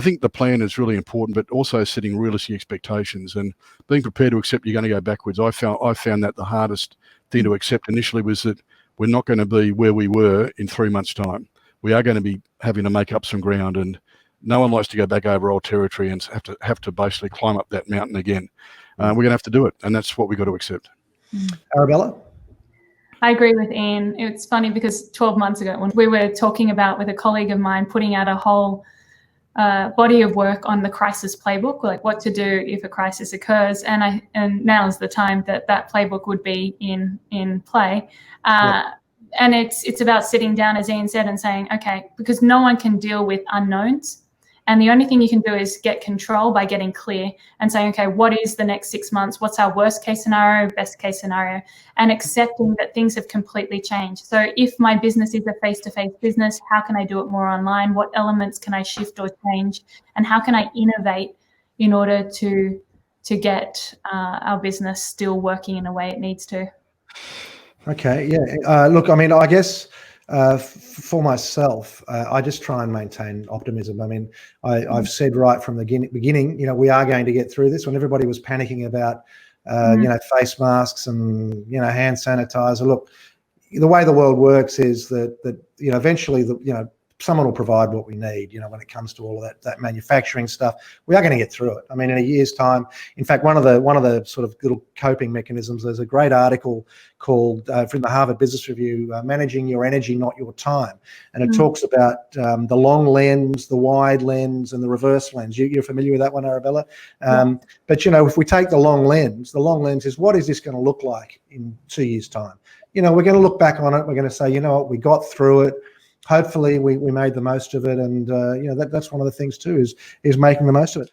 I think the plan is really important, but also setting realistic expectations and being prepared to accept you're going to go backwards. I found that the hardest thing to accept initially was that we're not going to be where we were in 3 months' time. We are going to be having to make up some ground, and no one likes to go back over old territory and have to basically climb up that mountain again. We're going to have to do it, and that's what we've got to accept. Arabella? I agree with Ian. It's funny because 12 months ago, when we were talking about with a colleague of mine putting out a whole body of work on the crisis playbook, like what to do if a crisis occurs, and now is the time that playbook would be in play. And it's about sitting down, as Ian said, and saying, okay, because no one can deal with unknowns. And the only thing you can do is get control by getting clear and saying, okay, what is the next 6 months? What's our worst case scenario, best case scenario? And accepting that things have completely changed. So if my business is a face-to-face business, how can I do it more online? What elements can I shift or change? And how can I innovate in order to get our business still working in a way it needs to? Okay, yeah. Look, I mean, I guess for myself, I just try and maintain optimism. I mean, I've said right from the beginning, you know, we are going to get through this. When everybody was panicking about, you know, face masks and, you know, hand sanitizer. Look, the way the world works is that you know, eventually, you know, someone will provide what we need, you know, when it comes to all of that manufacturing stuff. We are going to get through it. I mean, in a year's time, in fact, one of the sort of little coping mechanisms, there's a great article called from the Harvard Business Review, Managing Your Energy, Not Your Time. And it talks about the long lens, the wide lens, and the reverse lens. You're familiar with that one, Arabella? But, you know, if we take the long lens is, what is this going to look like in 2 years' time? You know, we're going to look back on it. We're going to say, you know what, we got through it. Hopefully we made the most of it, and you know, that's one of the things too, is making the most of it.